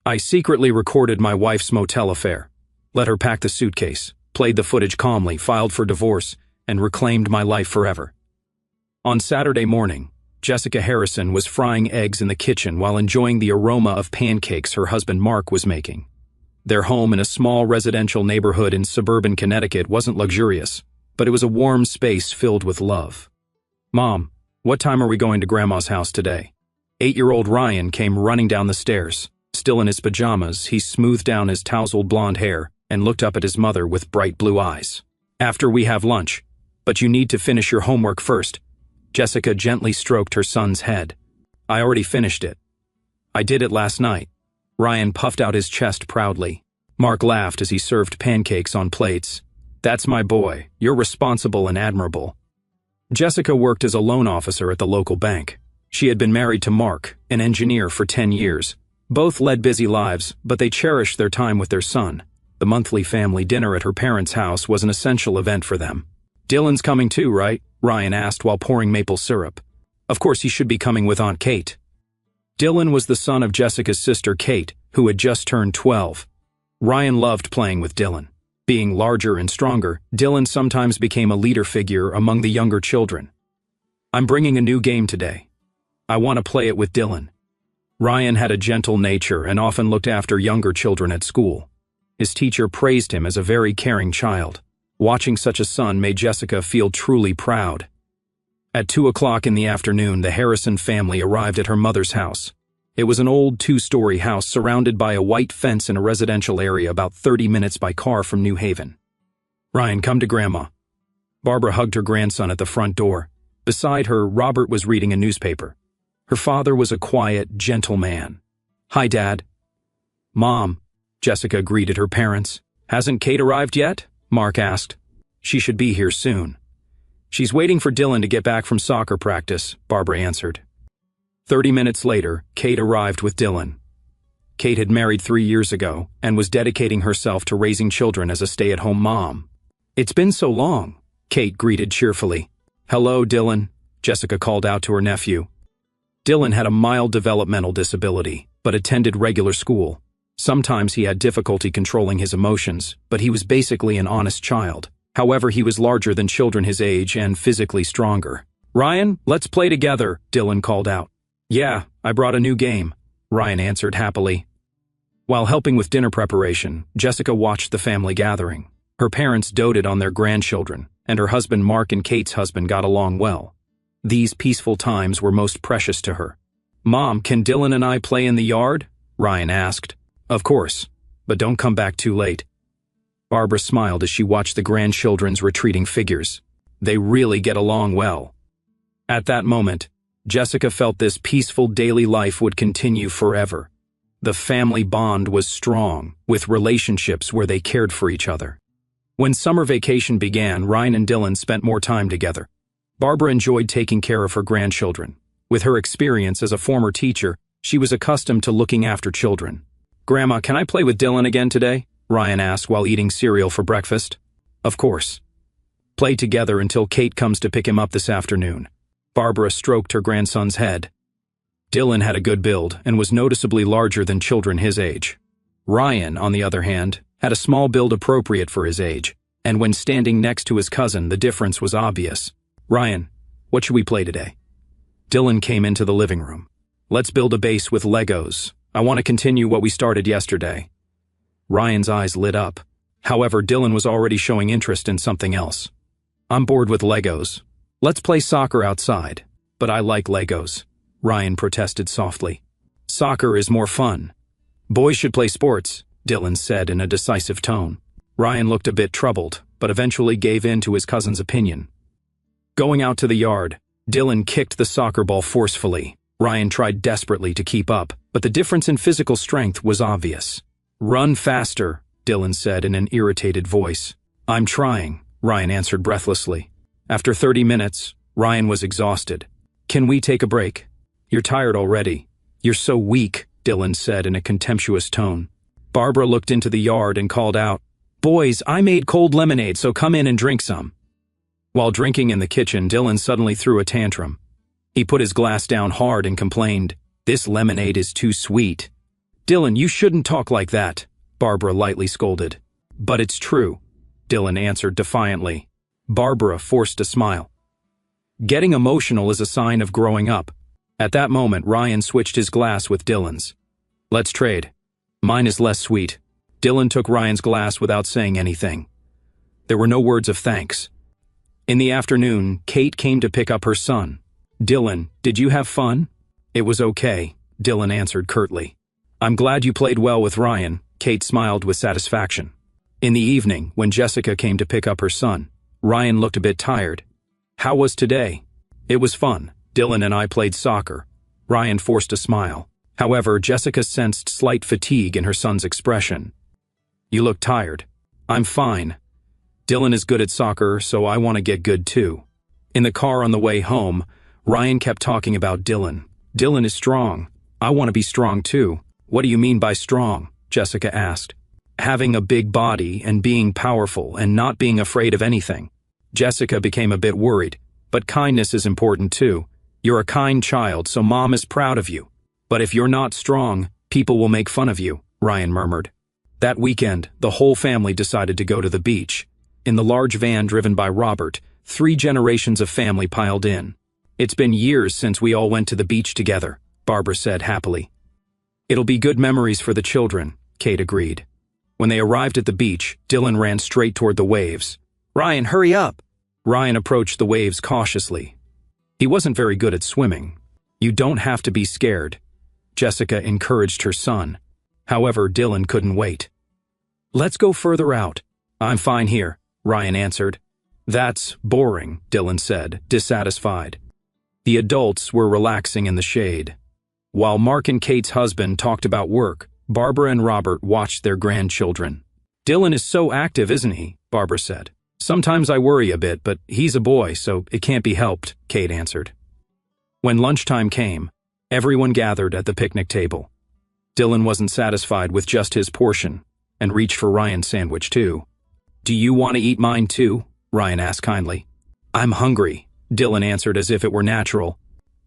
I secretly recorded my wife's motel affair, let her pack the suitcase, played the footage calmly, filed for divorce, and reclaimed my life forever. On Saturday morning, Jessica Harrison was frying eggs in the kitchen while enjoying the aroma of pancakes her husband Mark was making. Their home in a small residential neighborhood in suburban Connecticut wasn't luxurious, but it was a warm space filled with love. "Mom, what time are we going to Grandma's house today?" 8-year-old Ryan came running down the stairs. Still in his pajamas, he smoothed down his tousled blonde hair and looked up at his mother with bright blue eyes. "After we have lunch, but you need to finish your homework first." Jessica gently stroked her son's head. "I already finished it. I did it last night." Ryan puffed out his chest proudly. Mark laughed as he served pancakes on plates. "That's my boy. You're responsible and admirable." Jessica worked as a loan officer at the local bank. She had been married to Mark, an engineer, for 10 years. Both led busy lives, but they cherished their time with their son. The monthly family dinner at her parents' house was an essential event for them. "Dylan's coming too, right?" Ryan asked while pouring maple syrup. "Of course he should be coming with Aunt Kate." Dylan was the son of Jessica's sister Kate, who had just turned 12. Ryan loved playing with Dylan. Being larger and stronger, Dylan sometimes became a leader figure among the younger children. "I'm bringing a new game today. I want to play it with Dylan." Ryan had a gentle nature and often looked after younger children at school. His teacher praised him as a very caring child. Watching such a son made Jessica feel truly proud. At 2 o'clock in the afternoon, the Harrison family arrived at her mother's house. It was an old 2-story house surrounded by a white fence in a residential area about 30 minutes by car from New Haven. "Ryan, come to Grandma." Barbara hugged her grandson at the front door. Beside her, Robert was reading a newspaper. Her father was a quiet, gentle man. "Hi, Dad." "Mom," Jessica greeted her parents. "Hasn't Kate arrived yet?" Mark asked. "She should be here soon." "She's waiting for Dylan to get back from soccer practice," Barbara answered. 30 minutes later, Kate arrived with Dylan. Kate had married 3 years ago and was dedicating herself to raising children as a stay-at-home mom. "It's been so long," Kate greeted cheerfully. "Hello, Dylan," Jessica called out to her nephew. Dylan had a mild developmental disability, but attended regular school. Sometimes he had difficulty controlling his emotions, but he was basically an honest child. However, he was larger than children his age and physically stronger. "Ryan, let's play together," Dylan called out. "Yeah, I brought a new game," Ryan answered happily. While helping with dinner preparation, Jessica watched the family gathering. Her parents doted on their grandchildren, and her husband Mark and Kate's husband got along well. These peaceful times were most precious to her. "Mom, can Dylan and I play in the yard?" Ryan asked. "Of course, but don't come back too late." Barbara smiled as she watched the grandchildren's retreating figures. They really get along well. At that moment, Jessica felt this peaceful daily life would continue forever. The family bond was strong, with relationships where they cared for each other. When summer vacation began, Ryan and Dylan spent more time together. Barbara enjoyed taking care of her grandchildren. With her experience as a former teacher, she was accustomed to looking after children. "Grandma, can I play with Dylan again today?" Ryan asked while eating cereal for breakfast. "Of course. Play together until Kate comes to pick him up this afternoon." Barbara stroked her grandson's head. Dylan had a good build and was noticeably larger than children his age. Ryan, on the other hand, had a small build appropriate for his age, and when standing next to his cousin, the difference was obvious. "Ryan, what should we play today?" Dylan came into the living room. "Let's build a base with Legos. I want to continue what we started yesterday." Ryan's eyes lit up. However, Dylan was already showing interest in something else. "I'm bored with Legos. Let's play soccer outside." "But I like Legos," Ryan protested softly. "Soccer is more fun." "Boys should play sports," Dylan said in a decisive tone. Ryan looked a bit troubled, but eventually gave in to his cousin's opinion. Going out to the yard, Dylan kicked the soccer ball forcefully. Ryan tried desperately to keep up, but the difference in physical strength was obvious. "Run faster," Dylan said in an irritated voice. "I'm trying," Ryan answered breathlessly. After 30 minutes, Ryan was exhausted. "Can we take a break?" "You're tired already." "You're so weak," Dylan said in a contemptuous tone. Barbara looked into the yard and called out, "Boys, I made cold lemonade, so come in and drink some." While drinking in the kitchen, Dylan suddenly threw a tantrum. He put his glass down hard and complained, "This lemonade is too sweet." Dylan, you shouldn't talk like that, Barbara lightly scolded. But it's true, Dylan answered defiantly. Barbara forced a smile. Getting emotional is a sign of growing up. At that moment, Ryan switched his glass with Dylan's. Let's trade. Mine is less sweet. Dylan took Ryan's glass without saying anything. There were no words of thanks. In the afternoon, Kate came to pick up her son. Dylan, did you have fun? It was okay, Dylan answered curtly. I'm glad you played well with Ryan, Kate smiled with satisfaction. In the evening, when Jessica came to pick up her son, Ryan looked a bit tired. How was today? It was fun. Dylan and I played soccer. Ryan forced a smile. However, Jessica sensed slight fatigue in her son's expression. You look tired. I'm fine. Dylan is good at soccer, so I want to get good too. In the car on the way home, Ryan kept talking about Dylan. Dylan is strong. I want to be strong too. What do you mean by strong? Jessica asked. Having a big body and being powerful and not being afraid of anything. Jessica became a bit worried, but kindness is important too. You're a kind child, so Mom is proud of you. But if you're not strong, people will make fun of you, Ryan murmured. That weekend, the whole family decided to go to the beach. In the large van driven by Robert, 3 generations of family piled in. It's been years since we all went to the beach together, Barbara said happily. It'll be good memories for the children, Kate agreed. When they arrived at the beach, Dylan ran straight toward the waves. Ryan, hurry up! Ryan approached the waves cautiously. He wasn't very good at swimming. You don't have to be scared, Jessica encouraged her son. However, Dylan couldn't wait. Let's go further out. I'm fine here, Ryan answered. That's boring, Dylan said, dissatisfied. The adults were relaxing in the shade. While Mark and Kate's husband talked about work, Barbara and Robert watched their grandchildren. Dylan is so active, isn't he? Barbara said. Sometimes I worry a bit, but he's a boy, so it can't be helped, Kate answered. When lunchtime came, everyone gathered at the picnic table. Dylan wasn't satisfied with just his portion and reached for Ryan's sandwich too. Do you want to eat mine too? Ryan asked kindly. I'm hungry, Dylan answered as if it were natural.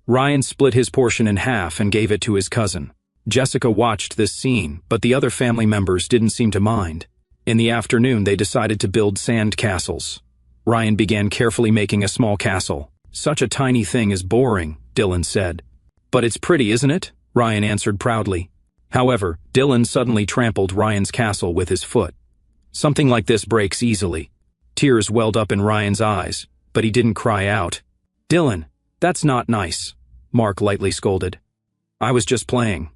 Ryan split his portion in half and gave it to his cousin. Jessica watched this scene, but the other family members didn't seem to mind. In the afternoon, they decided to build sand castles. Ryan began carefully making a small castle. Such a tiny thing is boring, Dylan said. But it's pretty, isn't it? Ryan answered proudly. However, Dylan suddenly trampled Ryan's castle with his foot. Something like this breaks easily. Tears welled up in Ryan's eyes, but he didn't cry out. Dylan, that's not nice, Mark lightly scolded. I was just playing.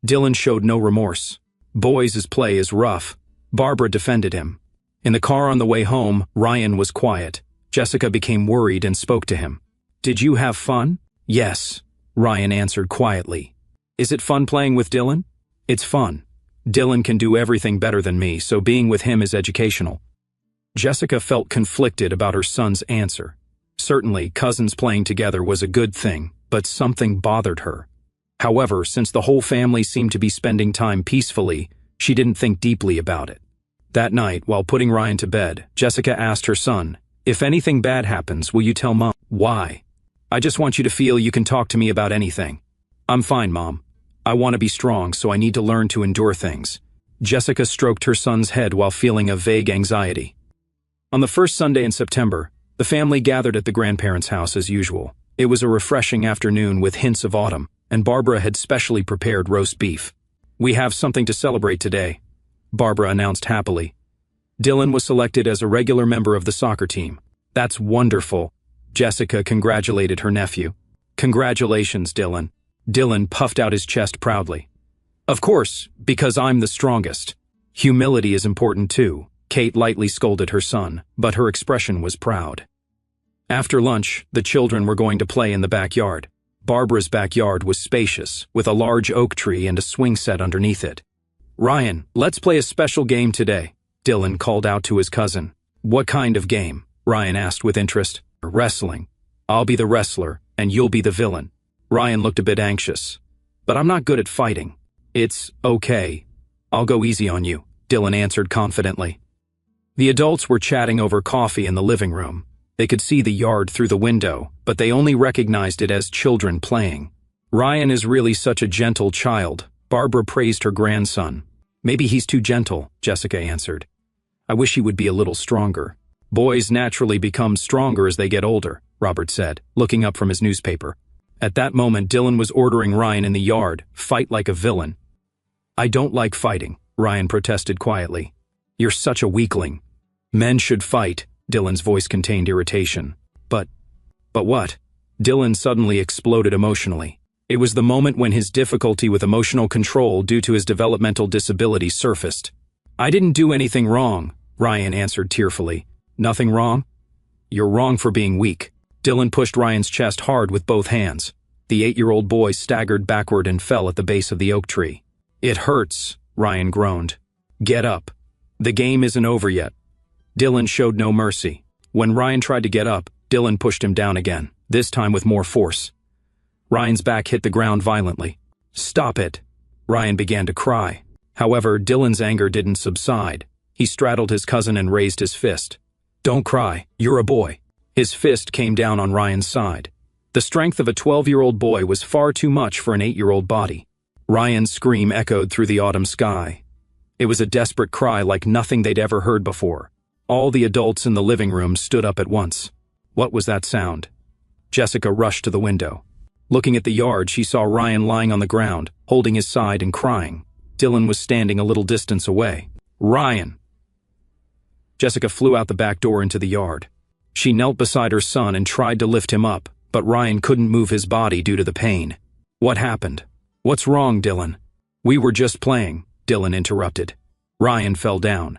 Dylan showed no remorse. Boys' play is rough. Barbara defended him. In the car on the way home, Ryan was quiet. Jessica became worried and spoke to him. Did you have fun? Yes, Ryan answered quietly. Is it fun playing with Dylan? It's fun. Dylan can do everything better than me, so being with him is educational. Jessica felt conflicted about her son's answer. Certainly, cousins playing together was a good thing, but something bothered her. However, since the whole family seemed to be spending time peacefully, she didn't think deeply about it. That night, while putting Ryan to bed, Jessica asked her son, if anything bad happens, will you tell Mom? Why? I just want you to feel you can talk to me about anything. I'm fine, Mom. I want to be strong, so I need to learn to endure things. Jessica stroked her son's head while feeling a vague anxiety. On the first Sunday in September, the family gathered at the grandparents' house as usual. It was a refreshing afternoon with hints of autumn, and Barbara had specially prepared roast beef. We have something to celebrate today, Barbara announced happily. Dylan was selected as a regular member of the soccer team. That's wonderful, Jessica congratulated her nephew. Congratulations, Dylan. Dylan puffed out his chest proudly. Of course, because I'm the strongest. Humility is important too, Kate lightly scolded her son, but her expression was proud. After lunch, the children were going to play in the backyard. Barbara's backyard was spacious, with a large oak tree and a swing set underneath it. Ryan, let's play a special game today, Dylan called out to his cousin. What kind of game? Ryan asked with interest. Wrestling. I'll be the wrestler, and you'll be the villain. Ryan looked a bit anxious. But I'm not good at fighting. It's okay. I'll go easy on you, Dylan answered confidently. The adults were chatting over coffee in the living room. They could see the yard through the window, but they only recognized it as children playing. Ryan is really such a gentle child, Barbara praised her grandson. "Maybe he's too gentle," Jessica answered. "I wish he would be a little stronger." "Boys naturally become stronger as they get older," Robert said, looking up from his newspaper. At that moment, Dylan was ordering Ryan in the yard, "Fight like a villain." "I don't like fighting," Ryan protested quietly. "You're such a weakling." "Men should fight," Dylan's voice contained irritation. But what?" Dylan suddenly exploded emotionally. It was the moment when his difficulty with emotional control due to his developmental disability surfaced. "I didn't do anything wrong," Ryan answered tearfully. "Nothing wrong? You're wrong for being weak." Dylan pushed Ryan's chest hard with both hands. The 8-year-old boy staggered backward and fell at the base of the oak tree. "It hurts," Ryan groaned. "Get up. The game isn't over yet." Dylan showed no mercy. When Ryan tried to get up, Dylan pushed him down again, this time with more force. Ryan's back hit the ground violently. "Stop it!" Ryan began to cry. However, Dylan's anger didn't subside. He straddled his cousin and raised his fist. "Don't cry, you're a boy." His fist came down on Ryan's side. The strength of a 12-year-old boy was far too much for an 8-year-old body. Ryan's scream echoed through the autumn sky. It was a desperate cry like nothing they'd ever heard before. All the adults in the living room stood up at once. What was that sound? Jessica rushed to the window. Looking at the yard, she saw Ryan lying on the ground, holding his side and crying. Dylan was standing a little distance away. "Ryan!" Jessica flew out the back door into the yard. She knelt beside her son and tried to lift him up, but Ryan couldn't move his body due to the pain. "What happened? What's wrong, Dylan?" "We were just playing," Dylan interrupted. Ryan fell down.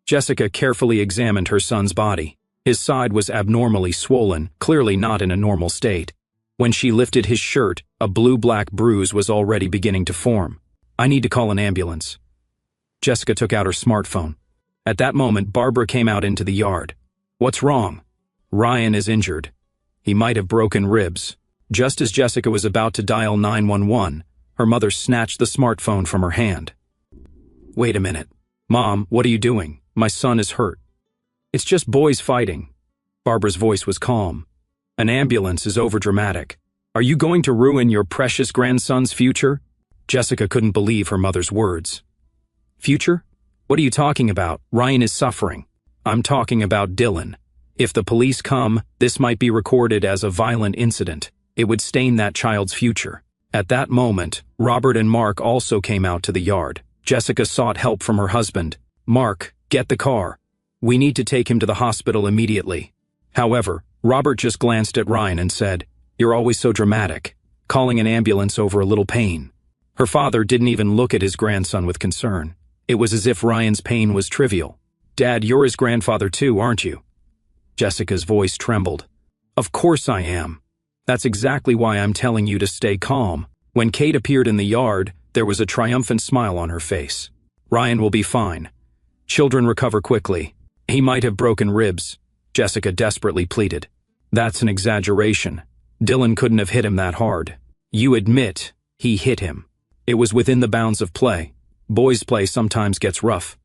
Jessica carefully examined her son's body. His side was abnormally swollen, clearly not in a normal state. When she lifted his shirt, a blue-black bruise was already beginning to form. "I need to call an ambulance." Jessica took out her smartphone. At that moment, Barbara came out into the yard. "What's wrong?" "Ryan is injured. He might have broken ribs." Just as Jessica was about to dial 911, her mother snatched the smartphone from her hand. "Wait a minute. Mom, what are you doing? My son is hurt." "It's just boys fighting." Barbara's voice was calm. "An ambulance is overdramatic. Are you going to ruin your precious grandson's future?" Jessica couldn't believe her mother's words. "Future? What are you talking about? Ryan is suffering." "I'm talking about Dylan. If the police come, this might be recorded as a violent incident. It would stain that child's future." At that moment, Robert and Mark also came out to the yard. Jessica sought help from her husband. "Mark, get the car. We need to take him to the hospital immediately." However, Robert just glanced at Ryan and said, "You're always so dramatic, calling an ambulance over a little pain." Her father didn't even look at his grandson with concern. It was as if Ryan's pain was trivial. "Dad, you're his grandfather too, aren't you?" Jessica's voice trembled. "Of course I am. That's exactly why I'm telling you to stay calm." When Kate appeared in the yard, there was a triumphant smile on her face. "Ryan will be fine. Children recover quickly. He might have broken ribs," Jessica desperately pleaded. "That's an exaggeration. Dylan couldn't have hit him that hard." "You admit he hit him. It was within the bounds of play. Boys' play sometimes gets rough."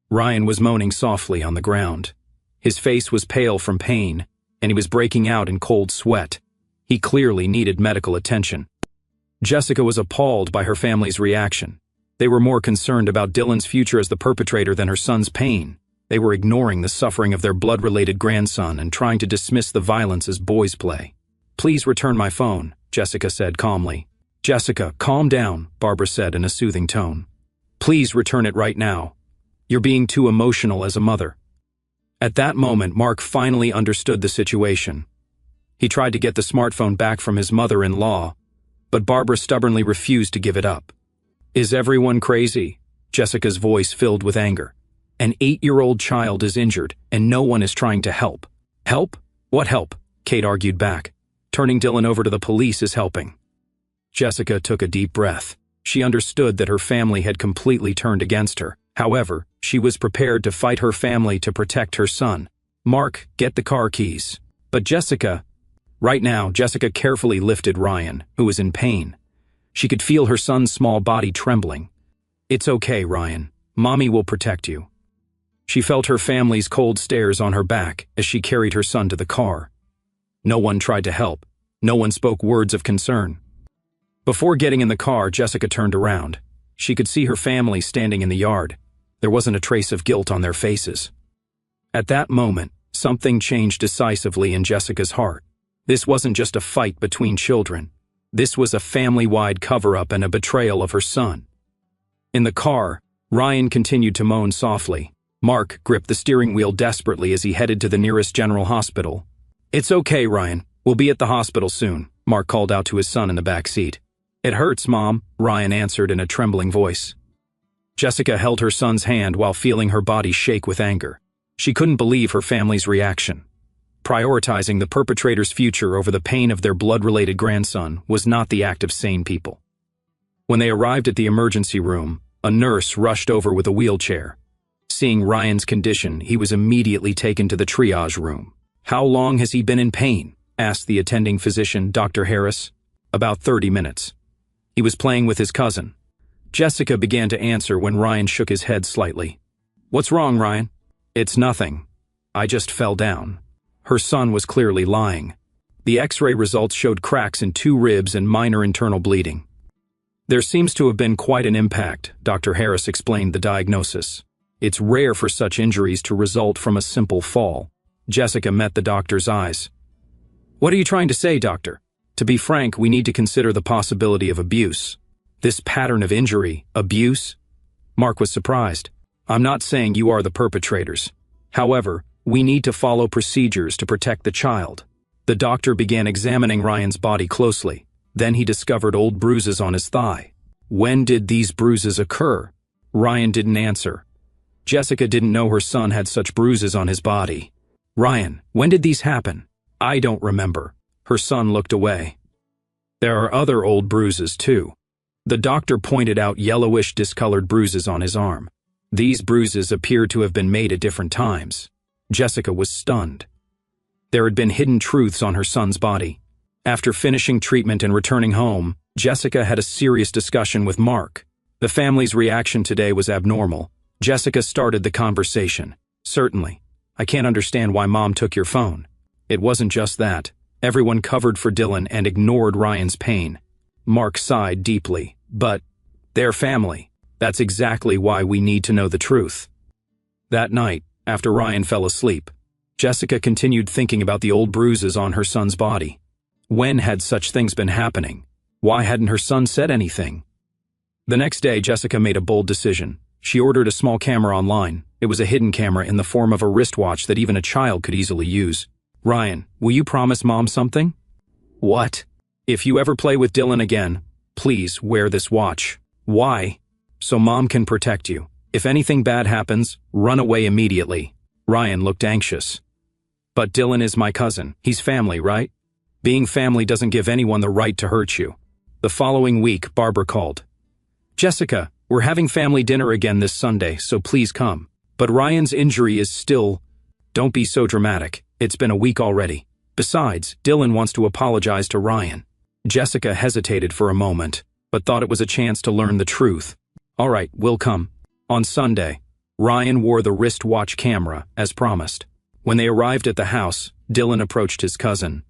Ryan was moaning softly on the ground. His face was pale from pain, and he was breaking out in cold sweat. He clearly needed medical attention. Jessica was appalled by her family's reaction. They were more concerned about Dylan's future as the perpetrator than her son's pain. They were ignoring the suffering of their blood-related grandson and trying to dismiss the violence as boys' play. "Please return my phone," Jessica said calmly. "Jessica, calm down," Barbara said in a soothing tone. "Please return it right now. You're being too emotional as a mother." At that moment, Mark finally understood the situation. He tried to get the smartphone back from his mother-in-law, but Barbara stubbornly refused to give it up. "Is everyone crazy?" Jessica's voice filled with anger. "An 8-year-old child is injured, and no one is trying to help." "Help? What help?" Kate argued back. "Turning Dylan over to the police is helping." Jessica took a deep breath. She understood that her family had completely turned against her. However, she was prepared to fight her family to protect her son. "Mark, get the car keys." But Jessica... Right now, Jessica carefully lifted Ryan, who was in pain. She could feel her son's small body trembling. "It's okay, Ryan. Mommy will protect you." She felt her family's cold stares on her back as she carried her son to the car. No one tried to help. No one spoke words of concern. Before getting in the car, Jessica turned around. She could see her family standing in the yard. There wasn't a trace of guilt on their faces. At that moment, something changed decisively in Jessica's heart. This wasn't just a fight between children. This was a family-wide cover-up and a betrayal of her son. In the car, Ryan continued to moan softly. Mark gripped the steering wheel desperately as he headed to the nearest general hospital. "It's okay, Ryan. We'll be at the hospital soon," Mark called out to his son in the back seat. "It hurts, Mom," Ryan answered in a trembling voice. Jessica held her son's hand while feeling her body shake with anger. She couldn't believe her family's reaction. Prioritizing the perpetrator's future over the pain of their blood-related grandson was not the act of sane people. When they arrived at the emergency room, a nurse rushed over with a wheelchair. Seeing Ryan's condition, he was immediately taken to the triage room. "How long has he been in pain?" asked the attending physician, Dr. Harris. "About 30 minutes. He was playing with his cousin." Jessica began to answer when Ryan shook his head slightly. "What's wrong, Ryan?" "It's nothing. I just fell down." Her son was clearly lying. The X-ray results showed cracks in 2 ribs and minor internal bleeding. "There seems to have been quite an impact," Dr. Harris explained the diagnosis. "It's rare for such injuries to result from a simple fall." Jessica met the doctor's eyes. "What are you trying to say, doctor?" "To be frank, we need to consider the possibility of abuse." "This pattern of injury, abuse?" Mark was surprised. "I'm not saying you are the perpetrators. However, we need to follow procedures to protect the child." The doctor began examining Ryan's body closely. Then he discovered old bruises on his thigh. "When did these bruises occur?" Ryan didn't answer. Jessica didn't know her son had such bruises on his body. "Ryan, when did these happen?" "I don't remember." Her son looked away. "There are other old bruises, too." The doctor pointed out yellowish discolored bruises on his arm. These bruises appeared to have been made at different times. Jessica was stunned. There had been hidden truths on her son's body. After finishing treatment and returning home, Jessica had a serious discussion with Mark. The family's reaction today was abnormal. Jessica started the conversation. "Certainly. I can't understand why Mom took your phone." It wasn't just that. Everyone covered for Dylan and ignored Ryan's pain. Mark sighed deeply. "But they're family. That's exactly why we need to know the truth." That night, after Ryan fell asleep, Jessica continued thinking about the old bruises on her son's body. When had such things been happening? Why hadn't her son said anything? The next day, Jessica made a bold decision. She ordered a small camera online. It was a hidden camera in the form of a wristwatch that even a child could easily use. "Ryan, will you promise Mom something?" "What?" "If you ever play with Dylan again, please wear this watch." "Why?" "So Mom can protect you. If anything bad happens, run away immediately." Ryan looked anxious. "But Dylan is my cousin. He's family, right? Being family doesn't give anyone the right to hurt you." The following week, Barbara called. "Jessica, we're having family dinner again this Sunday, so please come. But Ryan's injury is still..." "Don't be so dramatic. It's been a week already. Besides, Dylan wants to apologize to Ryan." Jessica hesitated for a moment, but thought it was a chance to learn the truth. "All right, we'll come." On Sunday, Ryan wore the wristwatch camera, as promised. When they arrived at the house, Dylan approached his cousin.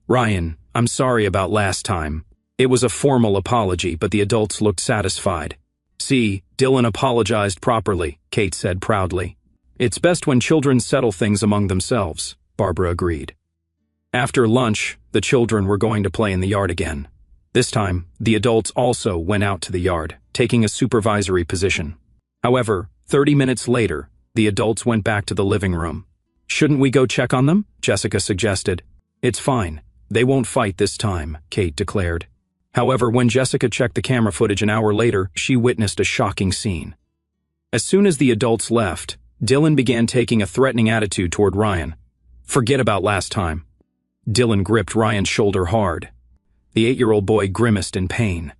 "Ryan, I'm sorry about last time." It was a formal apology, but the adults looked satisfied. "See, Dylan apologized properly," Kate said proudly. "It's best when children settle things among themselves," Barbara agreed. After lunch, the children were going to play in the yard again. This time, the adults also went out to the yard, taking a supervisory position. However, 30 minutes later, the adults went back to the living room. "Shouldn't we go check on them?" Jessica suggested. "It's fine. They won't fight this time," Kate declared. However, when Jessica checked the camera footage an hour later, she witnessed a shocking scene. As soon as the adults left, Dylan began taking a threatening attitude toward Ryan. "Forget about last time." Dylan gripped Ryan's shoulder hard. The 8-year-old boy grimaced in pain.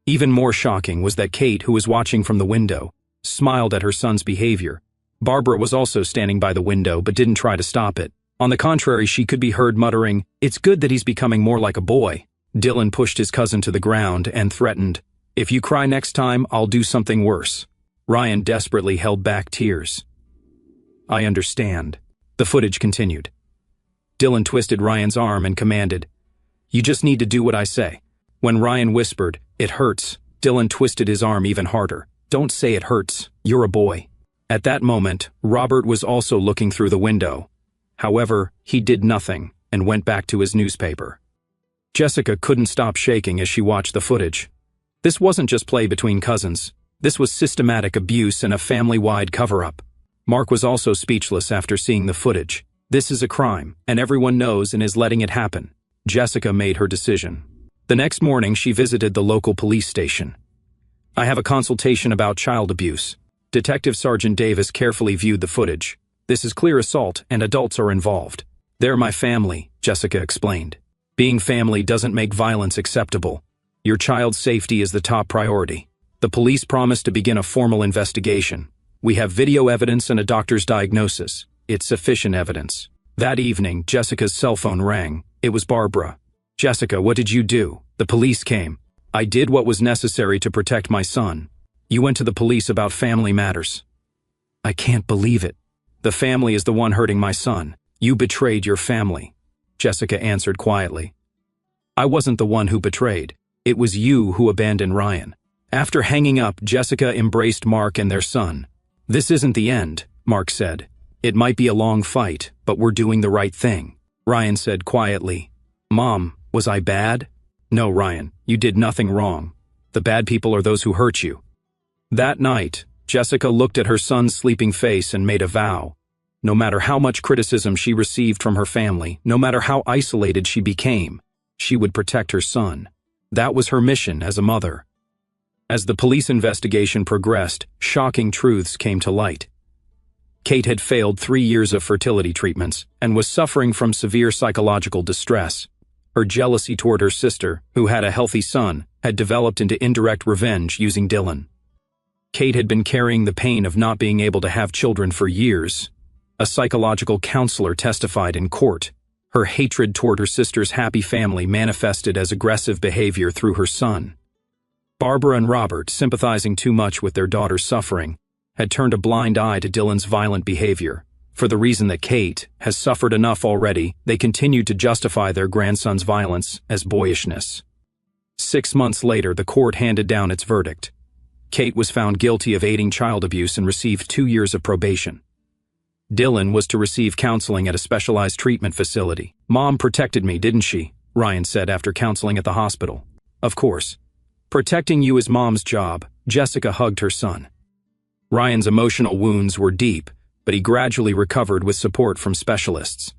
Even more shocking was that Kate, who was watching from the window, smiled at her son's behavior. Barbara was also standing by the window but didn't try to stop it. On the contrary, she could be heard muttering, "It's good that he's becoming more like a boy." Dylan pushed his cousin to the ground and threatened, "If you cry next time, I'll do something worse." Ryan desperately held back tears. "I understand." The footage continued. Dylan twisted Ryan's arm and commanded, "You just need to do what I say." When Ryan whispered, "It hurts," Dylan twisted his arm even harder. "Don't say it hurts. You're a boy." At that moment, Robert was also looking through the window. However, he did nothing and went back to his newspaper. Jessica couldn't stop shaking as she watched the footage. This wasn't just play between cousins. This was systematic abuse and a family-wide cover-up. Mark was also speechless after seeing the footage. This is a crime, and everyone knows and is letting it happen. Jessica made her decision. The next morning, she visited the local police station. "I have a consultation about child abuse." Detective Sergeant Davis carefully viewed the footage. "This is clear assault, and adults are involved." "They're my family," Jessica explained. "Being family doesn't make violence acceptable. Your child's safety is the top priority." The police promised to begin a formal investigation. "We have video evidence and a doctor's diagnosis. It's sufficient evidence." That evening, Jessica's cell phone rang. It was Barbara. "Jessica, what did you do?" "The police came. I did what was necessary to protect my son." "You went to the police about family matters." "I can't believe it. The family is the one hurting my son. You betrayed your family," Jessica answered quietly. "I wasn't the one who betrayed. It was you who abandoned Ryan." After hanging up, Jessica embraced Mark and their son. "This isn't the end," Mark said. "It might be a long fight, but we're doing the right thing." Ryan said quietly, "Mom, was I bad?" "No, Ryan, you did nothing wrong. The bad people are those who hurt you." That night, Jessica looked at her son's sleeping face and made a vow. No matter how much criticism she received from her family, no matter how isolated she became, she would protect her son. That was her mission as a mother. As the police investigation progressed, shocking truths came to light. Kate had failed 3 years of fertility treatments and was suffering from severe psychological distress. Her jealousy toward her sister, who had a healthy son, had developed into indirect revenge using Dylan. Kate had been carrying the pain of not being able to have children for years. A psychological counselor testified in court. Her hatred toward her sister's happy family manifested as aggressive behavior through her son. Barbara and Robert, sympathizing too much with their daughter's suffering, had turned a blind eye to Dylan's violent behavior. For the reason that Kate has suffered enough already, they continued to justify their grandson's violence as boyishness. 6 months later, the court handed down its verdict. Kate was found guilty of aiding child abuse and received 2 years of probation. Dylan was to receive counseling at a specialized treatment facility. "Mom protected me, didn't she?" Ryan said after counseling at the hospital. "Of course. Protecting you is Mom's job." Jessica hugged her son. Ryan's emotional wounds were deep, but he gradually recovered with support from specialists.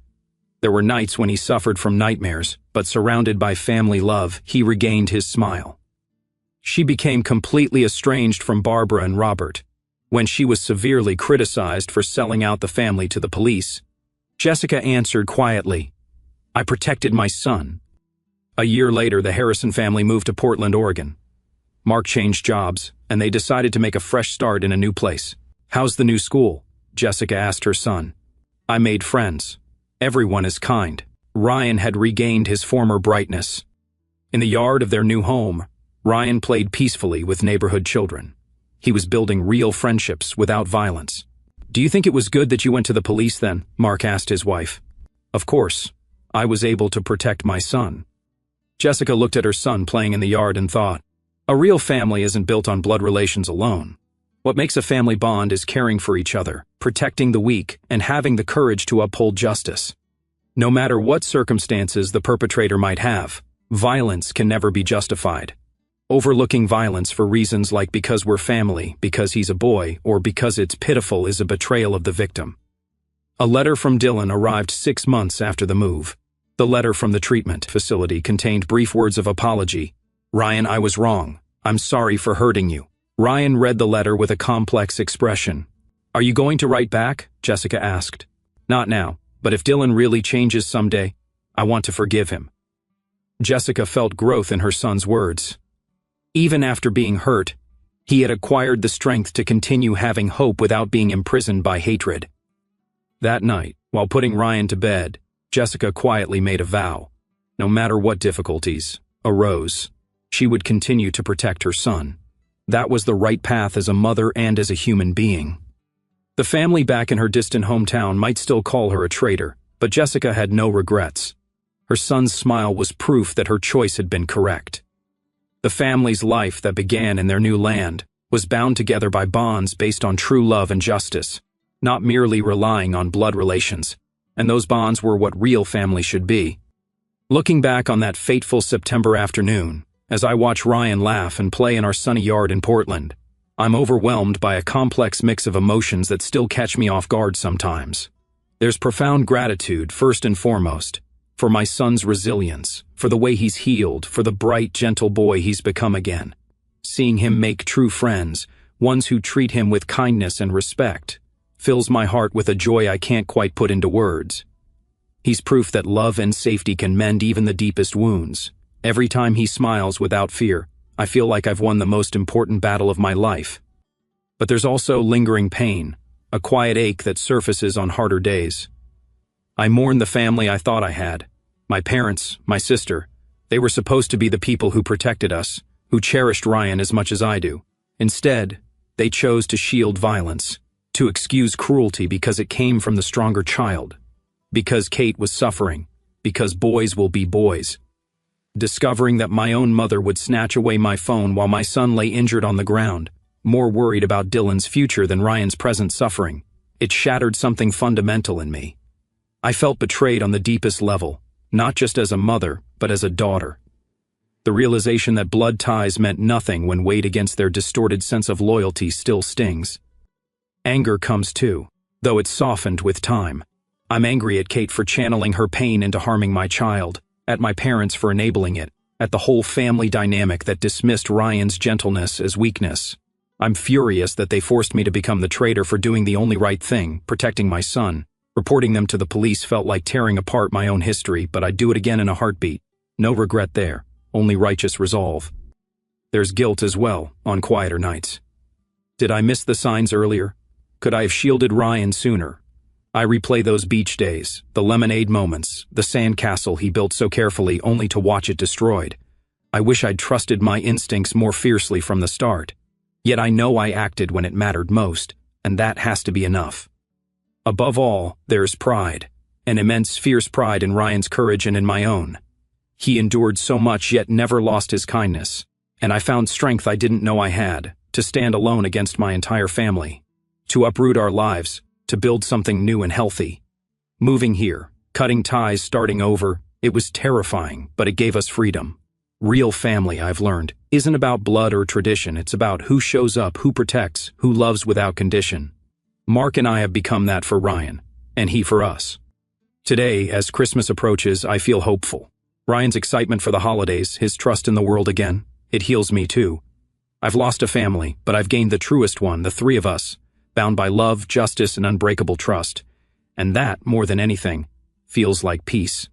There were nights when he suffered from nightmares, but surrounded by family love, he regained his smile. She became completely estranged from Barbara and Robert. When she was severely criticized for selling out the family to the police, Jessica answered quietly, "I protected my son." A year later, the Harrison family moved to Portland, Oregon. Mark changed jobs, and they decided to make a fresh start in a new place. "How's the new school?" Jessica asked her son. "I made friends. Everyone is kind." Ryan had regained his former brightness. In the yard of their new home, Ryan played peacefully with neighborhood children. He was building real friendships without violence. "Do you think it was good that you went to the police then?" Mark asked his wife. "Of course. I was able to protect my son." Jessica looked at her son playing in the yard and thought, a real family isn't built on blood relations alone. What makes a family bond is caring for each other, protecting the weak, and having the courage to uphold justice. No matter what circumstances the perpetrator might have, violence can never be justified. Overlooking violence for reasons like because we're family, because he's a boy, or because it's pitiful is a betrayal of the victim. A letter from Dylan arrived 6 months after the move. The letter from the treatment facility contained brief words of apology. "Ryan, I was wrong. I'm sorry for hurting you." Ryan read the letter with a complex expression. "Are you going to write back?" Jessica asked. "Not now, but if Dylan really changes someday, I want to forgive him." Jessica felt growth in her son's words. Even after being hurt, he had acquired the strength to continue having hope without being imprisoned by hatred. That night, while putting Ryan to bed, Jessica quietly made a vow. No matter what difficulties arose, she would continue to protect her son. That was the right path as a mother and as a human being. The family back in her distant hometown might still call her a traitor, but Jessica had no regrets. Her son's smile was proof that her choice had been correct. The family's life that began in their new land was bound together by bonds based on true love and justice, not merely relying on blood relations, and those bonds were what real family should be. Looking back on that fateful September afternoon, as I watch Ryan laugh and play in our sunny yard in Portland, I'm overwhelmed by a complex mix of emotions that still catch me off guard sometimes. There's profound gratitude, first and foremost, for my son's resilience, for the way he's healed, for the bright, gentle boy he's become again. Seeing him make true friends, ones who treat him with kindness and respect, fills my heart with a joy I can't quite put into words. He's proof that love and safety can mend even the deepest wounds. Every time he smiles without fear, I feel like I've won the most important battle of my life. But there's also lingering pain, a quiet ache that surfaces on harder days. I mourn the family I thought I had. My parents, my sister, they were supposed to be the people who protected us, who cherished Ryan as much as I do. Instead, they chose to shield violence, to excuse cruelty because it came from the stronger child, because Kate was suffering, because boys will be boys. Discovering that my own mother would snatch away my phone while my son lay injured on the ground, more worried about Dylan's future than Ryan's present suffering, it shattered something fundamental in me. I felt betrayed on the deepest level, not just as a mother, but as a daughter. The realization that blood ties meant nothing when weighed against their distorted sense of loyalty still stings. Anger comes too, though it's softened with time. I'm angry at Kate for channeling her pain into harming my child, at my parents for enabling it, at the whole family dynamic that dismissed Ryan's gentleness as weakness. I'm furious that they forced me to become the traitor for doing the only right thing, protecting my son. Reporting them to the police felt like tearing apart my own history, but I'd do it again in a heartbeat. No regret there, only righteous resolve. There's guilt as well, on quieter nights. Did I miss the signs earlier? Could I have shielded Ryan sooner? I replay those beach days, the lemonade moments, the sandcastle he built so carefully only to watch it destroyed. I wish I'd trusted my instincts more fiercely from the start. Yet I know I acted when it mattered most, and that has to be enough. Above all, there's pride, an immense fierce pride in Ryan's courage and in my own. He endured so much yet never lost his kindness, and I found strength I didn't know I had, to stand alone against my entire family, to uproot our lives, to build something new and healthy. Moving here, cutting ties, starting over, it was terrifying, but it gave us freedom. Real family, I've learned, isn't about blood or tradition, it's about who shows up, who protects, who loves without condition. Mark and I have become that for Ryan, and he for us. Today, as Christmas approaches, I feel hopeful. Ryan's excitement for the holidays, his trust in the world again, it heals me too. I've lost a family, but I've gained the truest one, the three of us, bound by love, justice, and unbreakable trust. And that, more than anything, feels like peace.